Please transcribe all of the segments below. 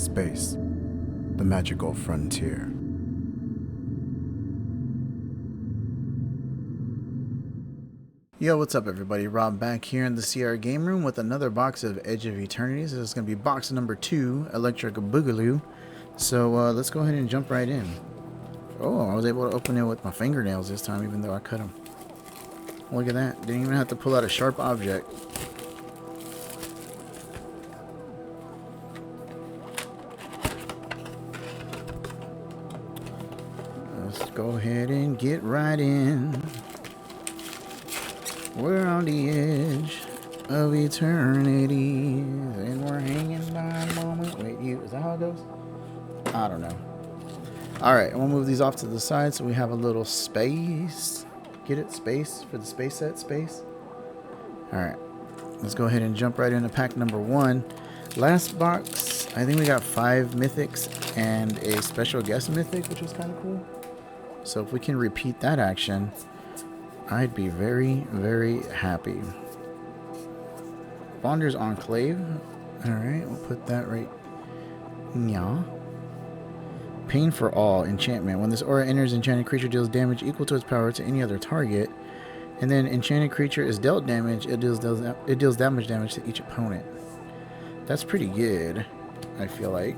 Space, the magical frontier. Yo, what's up everybody? Rob back here in the CR game room with another box of Edge of Eternities. This is going to be box number 2, Electric Boogaloo. So let's go ahead and jump right in. Oh, I was able to open it with my fingernails this time, even though I cut them. Look at that. Didn't even have to pull out a sharp object. Let's go ahead and get right in. We're on the edge of eternity, and we're hanging by a moment. Wait, is that how it goes? I don't know. Alright, we'll move these off to the side so we have a little space. Get it? Space? For the space set space? Alright, let's go ahead and jump right into pack number 1. Last box, I think we got 5 mythics and a special guest mythic, which was kind of cool. So if we can repeat that action, I'd be very, very happy. Bonder's Enclave. Alright, we'll put that right. Yeah. Pain for All enchantment. When this aura enters, enchanted creature deals damage equal to its power to any other target. And then enchanted creature is dealt damage. It deals damage to each opponent. That's pretty good, I feel like.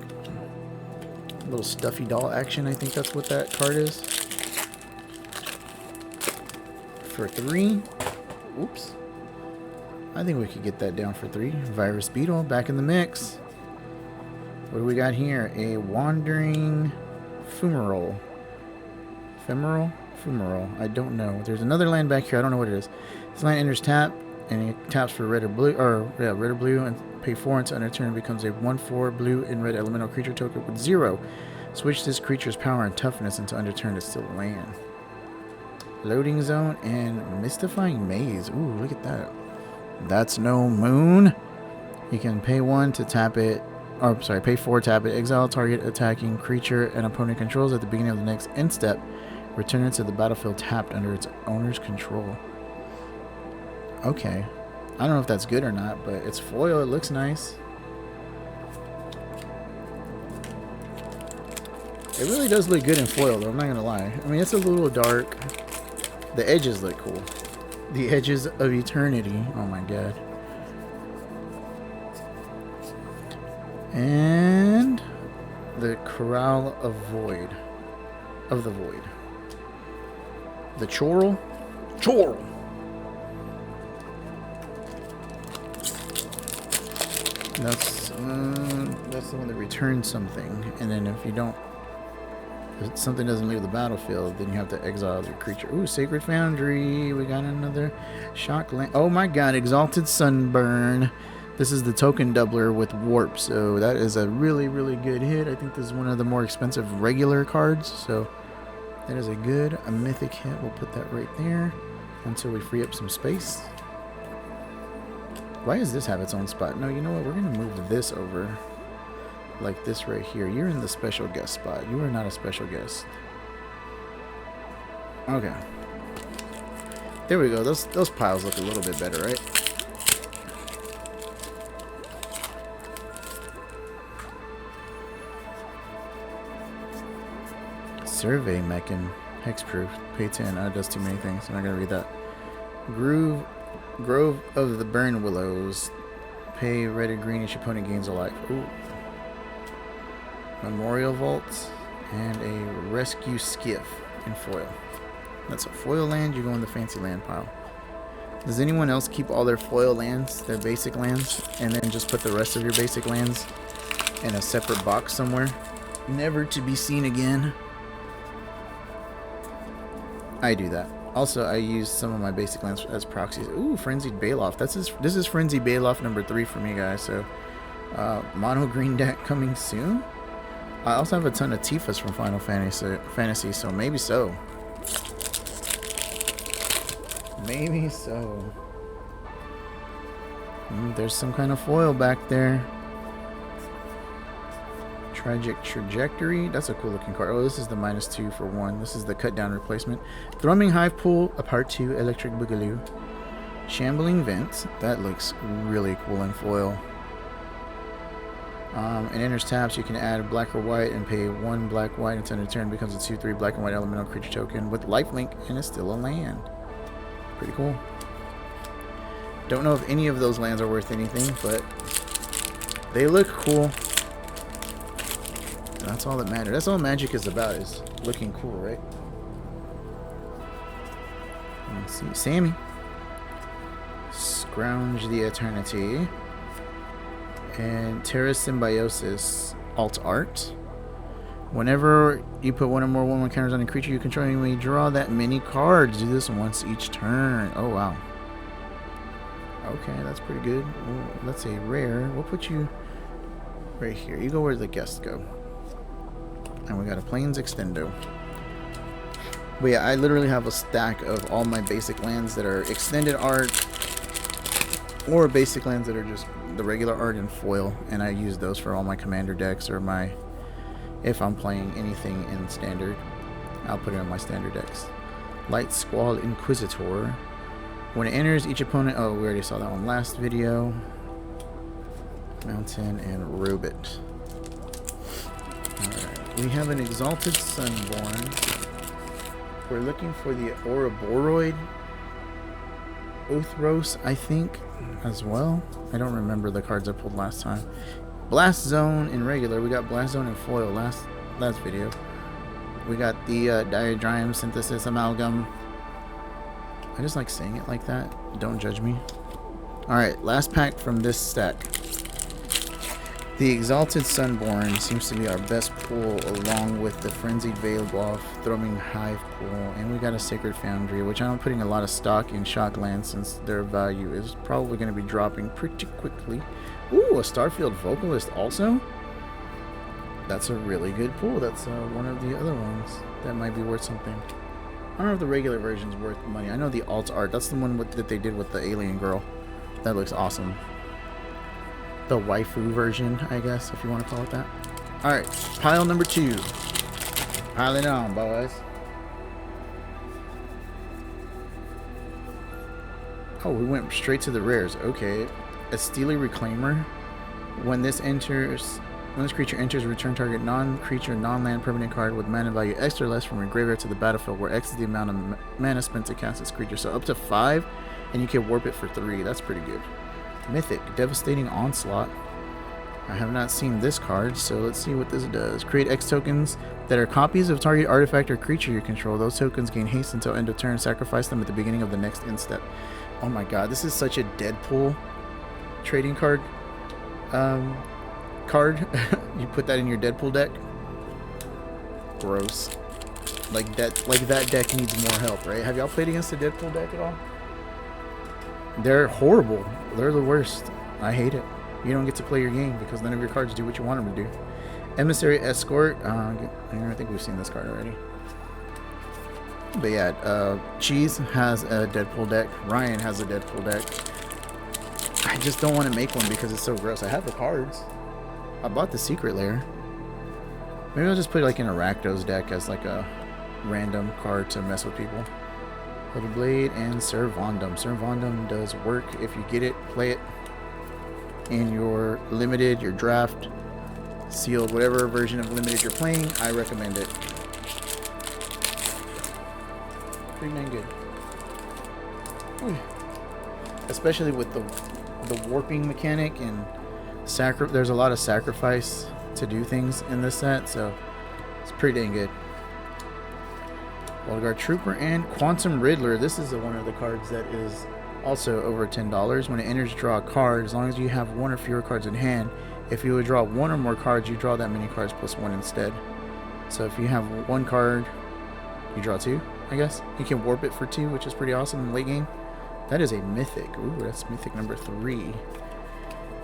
A little stuffy doll action, I think that's what that card is. For 3. Oops. I think we could get that down for 3. Virus Beetle back in the mix. What do we got here? A Wandering Fumarole. Fumarole. I don't know. There's another land back here. I don't know what it is. This land enters tap, and it taps for red or blue, red or blue, and pay 4 until end of turn. It becomes a 1/4 blue and red elemental creature token with 0. Switch this creature's power and toughness until end of turn. It's still a land. Loading Zone and Mystifying Maze. Ooh, look at that. That's no moon. You can pay 1 to tap it. Or, sorry, pay 4, tap it. Exile target attacking creature and opponent controls at the beginning of the next end step. Return it to the battlefield tapped under its owner's control. Okay. I don't know if that's good or not, but it's foil. It looks nice. It really does look good in foil, though. I'm not going to lie. I mean, it's a little dark. The edges look cool. The Edges of Eternity. Oh my god. And the Corral of Void. Of the Void. The Chorrel? Chorrel! That's the one that returns something. And then if you don't, if something doesn't leave the battlefield, then you have to exile your creature. Ooh, Sacred Foundry. We got another shock land. Oh my god, Exalted Sunburn. This is the token doubler with warp, so that is a really, really good hit. I think this is one of the more expensive regular cards, so that is a mythic hit. We'll put that right there until we free up some space. Why does this have its own spot? No, you know what? We're going to move this over. Like this right here. You're in the special guest spot. You are not a special guest. Okay. There we go. Those piles look a little bit better, right? Survey Mechan. Hexproof. Pay 10. It does too many things. I'm not going to read that. Grove of the Burn Willows. Pay red or green. Each opponent gains a life. Ooh. Memorial Vaults and a Rescue Skiff in foil. That's a foil land. You go in the fancy land pile. Does anyone else keep all their foil lands, their basic lands, and then just put the rest of your basic lands in a separate box somewhere, never to be seen again? I do that. Also, I use some of my basic lands as proxies. Ooh, Frenzied Baloth. This is Frenzied Baloth number 3 for me, guys. So, mono green deck coming soon. I also have a ton of Tifas from Final Fantasy, so maybe so. Maybe so. There's some kind of foil back there. Tragic Trajectory. That's a cool looking card. Oh, this is the -2 for 1. This is the cut down replacement. Thrumming Hive Pool, a part 2 Electric Boogaloo. Shambling Vents. That looks really cool in foil. It enters taps. You can add black or white and pay 1 black white until end of turn. Becomes a 2/3 black and white elemental creature token with lifelink, and it's still a land. Pretty cool. Don't know if any of those lands are worth anything, but they look cool. And that's all that matters. That's all Magic is about, is looking cool, right? Let's see, Sammy. Scrounge the Eternity. And Terra Symbiosis alt art. Whenever you put one or more 1/1 counters on a creature you control, you may draw that many cards. Do this once each turn. Oh, wow. Okay, that's pretty good. Well, let's say rare. We'll put you right here. You go where the guests go. And we got a Plains Extendo. But yeah, I literally have a stack of all my basic lands that are extended art, or basic lands that are just the regular art in foil, and I use those for all my commander decks, or my, if I'm playing anything in standard, I'll put it on my standard decks. Light Squall Inquisitor. When it enters, each opponent, oh, we already saw that one last video. Mountain and Robot. Alright, we have an Exalted Sunborn. We're looking for the Ouroboros Othros, I think, as well. I don't remember the cards I pulled last time. Blast Zone in regular. We got Blast Zone in foil last video. We got the Diadrime Synthesis Amalgam. I just like saying it like that. Don't judge me. Alright, last pack from this stack. The Exalted Sunborn seems to be our best pull, along with the Frenzied Veilgloth, Thrumming Hive pull, and we got a Sacred Foundry, which I'm putting a lot of stock in shock lands since their value is probably going to be dropping pretty quickly. Ooh, a Starfield Vocalist also? That's a really good pull. That's one of the other ones that might be worth something. I don't know if the regular version's worth money. I know the alt art, that's the one that they did with the alien girl. That looks awesome. The waifu version, I guess, if you want to call it that. Alright, pile number 2. Pile it on, boys. Oh, we went straight to the rares. Okay. A Steely Reclaimer. When this creature enters, return target non-creature, non-land permanent card with mana value X or less from your graveyard to the battlefield, where X is the amount of mana spent to cast this creature. So up to 5, and you can warp it for 3. That's pretty good. Mythic, Devastating Onslaught. I have not seen this card, so let's see what this does. Create X tokens that are copies of target artifact or creature you control. Those tokens gain haste until end of turn. Sacrifice them at the beginning of the next end step. Oh my god, this is such a Deadpool trading card. You put that in your Deadpool deck. Gross. Like that deck needs more help, right? Have y'all played against the Deadpool deck at all? They're horrible. They're the worst. I hate it. You don't get to play your game because none of your cards do what you want them to do. Emissary Escort. I think we've seen this card already. But yeah, Cheese has a Deadpool deck. Ryan has a Deadpool deck. I just don't want to make one because it's so gross. I have the cards. I bought the Secret Lair. Maybe I'll just put like an Rakdos deck as like a random card to mess with people. Little Blade and Servondum. Servondum does work if you get it, play it in your limited, your draft, sealed, whatever version of limited you're playing. I recommend it. Pretty dang good. Ooh. Especially with the warping mechanic and there's a lot of sacrifice to do things in this set, so it's pretty dang good. Guard Trooper and Quantum Riddler. This is one of the cards that is also over $10. When it enters, draw a card. As long as you have 1 or fewer cards in hand, if you would draw 1 or more cards, you draw that many cards plus 1 instead. So if you have 1 card, you draw 2, I guess. You can warp it for 2, which is pretty awesome in late game. That is a mythic. Ooh, that's mythic number 3.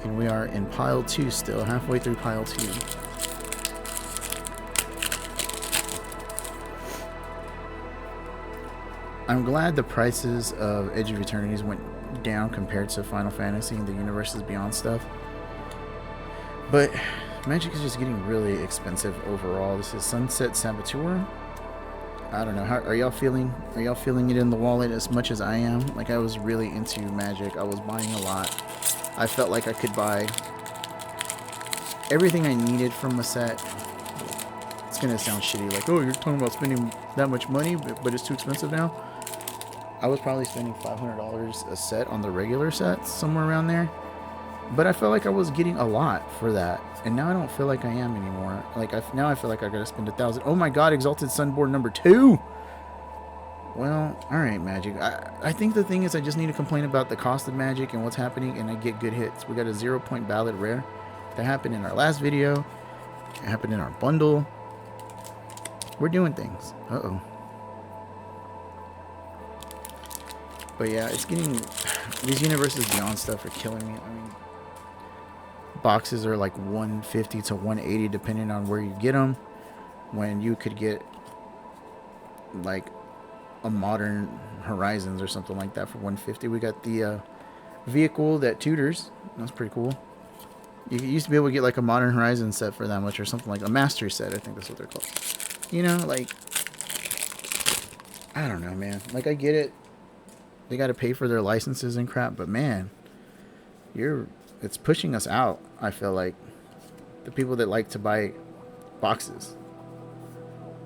And we are in pile 2 still, halfway through pile 2. I'm glad the prices of Edge of Eternities went down compared to Final Fantasy and the Universes Beyond stuff. But Magic is just getting really expensive overall. This is Sunset Saboteur. I don't know. How are y'all feeling? Are y'all feeling it in the wallet as much as I am? Like, I was really into Magic. I was buying a lot. I felt like I could buy everything I needed from a set. It's gonna sound shitty, like, oh, you're talking about spending that much money, but it's too expensive now. I was probably spending $500 a set on the regular sets, somewhere around there. But I felt like I was getting a lot for that, and now I don't feel like I am anymore. Like now I feel like I gotta spend $1,000. Oh my God, Exalted Sunboard number 2. Well, all right, Magic. I think the thing is I just need to complain about the cost of Magic and what's happening, and I get good hits. We got a 0-point ballad rare that happened in our last video. It happened in our bundle. We're doing things. Uh-oh. But yeah, it's getting... These Universes Beyond stuff are killing me. I mean, boxes are like 150 to 180 depending on where you get them. When you could get like a Modern Horizons or something like that for 150. We got the vehicle that tutors. That's pretty cool. You used to be able to get like a Modern Horizon set for that much, or something like a Master set. I think that's what they're called. You know, like, I don't know, man. Like, I get it. They got to pay for their licenses and crap, but man, it's pushing us out. I feel like the people that like to buy boxes.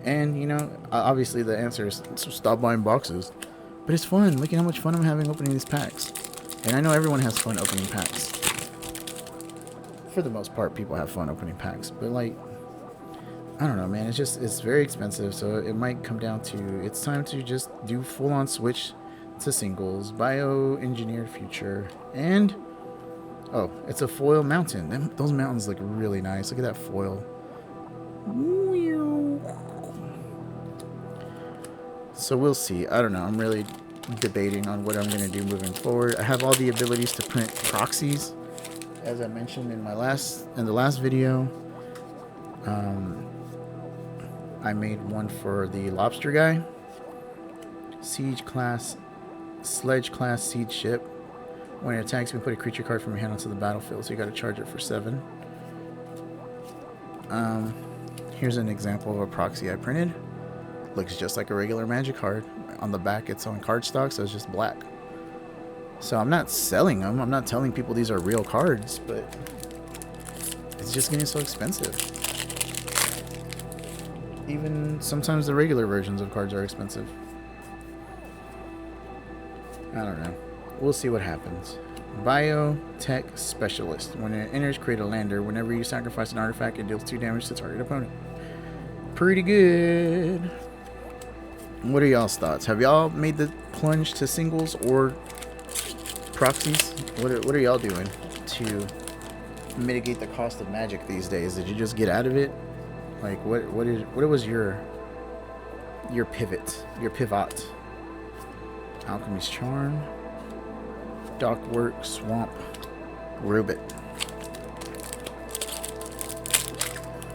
And, you know, obviously the answer is stop buying boxes. But it's fun. Look at how much fun I'm having opening these packs. And I know everyone has fun opening packs. For the most part, people have fun opening packs. But, like, I don't know, man. It's very expensive. So it might come down to, it's time to just do full-on switch to singles. Bioengineered future. And, oh, it's a foil mountain. Those mountains look really nice. Look at that foil. So we'll see. I don't know. I'm really debating on what I'm going to do moving forward. I have all the abilities to print proxies, as I mentioned in the last video. I made one for the lobster guy. Siege class, sledge class siege ship. When it attacks, we put a creature card from your hand onto the battlefield, so you got to charge it for 7. Here's an example of a proxy I printed. Looks just like a regular Magic card. On the back, it's on cardstock, so it's just black. So I'm not selling them. I'm not telling people these are real cards, but it's just getting so expensive. Even sometimes the regular versions of cards are expensive. I don't know. We'll see what happens. Biotech Specialist. When it enters, create a lander. Whenever you sacrifice an artifact, it deals 2 damage to target opponent. Pretty good. What are y'all's thoughts? Have y'all made the plunge to singles or proxies? What are y'all doing to mitigate the cost of Magic these days? Did you just get out of it? Like, what was your pivot? Alchemy's Charm, Dockwork, Swamp, Rubit.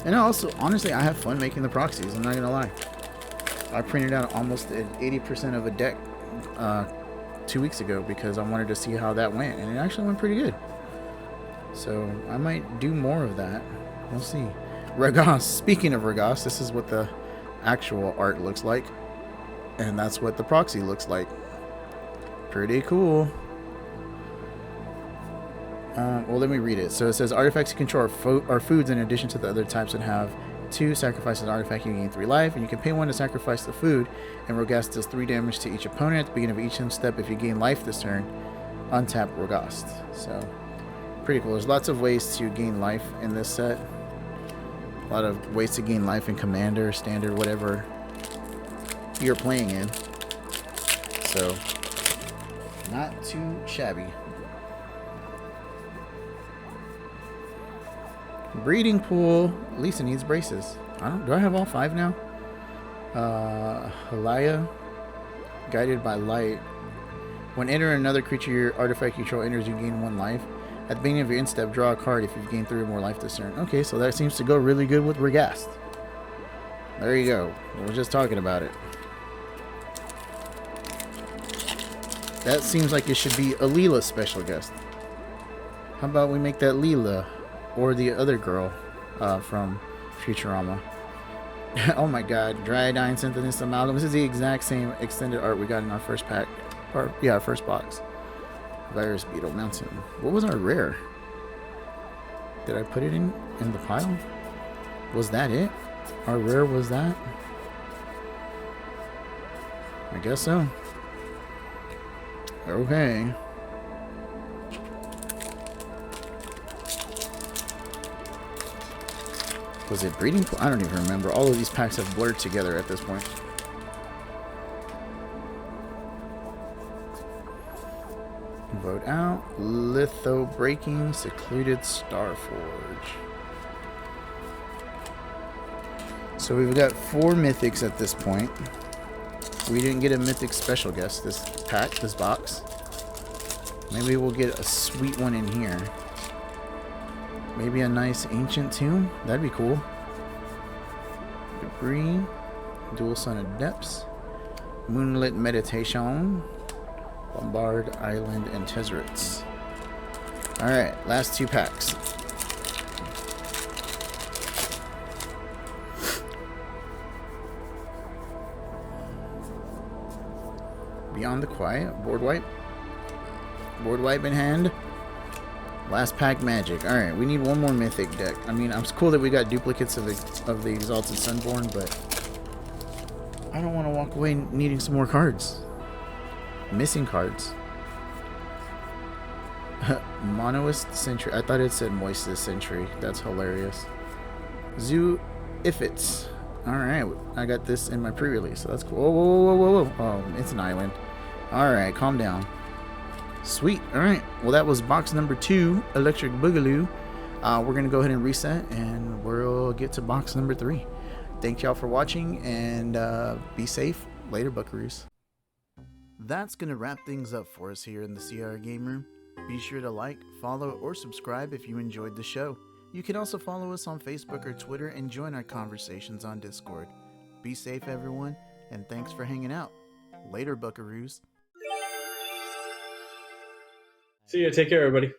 And also, honestly, I have fun making the proxies. I'm not gonna lie. I printed out almost 80% of a deck 2 weeks ago because I wanted to see how that went, and it actually went pretty good. So I might do more of that. We'll see. Regos. Speaking of Regos, this is what the actual art looks like, and that's what the proxy looks like. Pretty cool. Well, let me read it. So it says artifacts you control are foods in addition to the other types that have 2. Sacrifice an artifact, you gain 3 life, and you can pay 1 to sacrifice the food, and Rogast does 3 damage to each opponent. At the beginning of each step, if you gain life this turn, untap Rogast. So pretty cool. There's lots of ways to gain life in this set. A lot of ways to gain life in Commander, Standard, whatever you're playing in. So not too shabby. Breeding pool. Lisa needs braces. Do I have all 5 now? Halaya. Guided by light. When entering another creature your artifact you control enters, you gain 1 life. At the beginning of your end step, draw a card if you've gained 3 or more life this turn. Okay, so that seems to go really good with Regast. There you go. We were just talking about it. That seems like it should be a Leela special guest. How about we make that Leela? Or the other girl from Futurama. Oh my god. Dryadine Synthesis Amalgam. This is the exact same extended art we got in our first pack. Or, yeah, our first box. Virus Beetle Mountain. What was our rare? Did I put it in in the pile? Was that it? Our rare was that? I guess so. Okay. Was it breeding pool? I don't even remember. All of these packs have blurred together at this point. Vote out. Litho Breaking. Secluded Starforge. So we've got 4 mythics at this point. We didn't get a mythic special guest this pack, this box. Maybe we'll get a sweet one in here. Maybe a nice ancient tomb. That'd be cool. Debris. Dual Sun of Depths. Moonlit Meditation. Bombard Island and Tezzerets. Alright, last 2 packs. Beyond the Quiet. Board wipe. Board wipe in hand. Last pack magic. Alright, we need one more mythic deck. I mean, it's cool that we got duplicates of the Exalted Sunborn, but I don't want to walk away needing some more cards. Missing cards. Monoist Sentry. I thought it said Moistest Sentry. That's hilarious. Zoo Ifits. Alright, I got this in my pre-release, so that's cool. Whoa, whoa, whoa, whoa, whoa. Oh, it's an island. Alright, calm down. Sweet. Alright, well that was box number 2, Electric Boogaloo. We're going to go ahead and reset, and we'll get to box number 3. Thank y'all for watching, and be safe. Later, buckaroos. That's going to wrap things up for us here in the CR Game Room. Be sure to like, follow, or subscribe if you enjoyed the show. You can also follow us on Facebook or Twitter and join our conversations on Discord. Be safe, everyone, and thanks for hanging out. Later, buckaroos. See ya. Take care, everybody.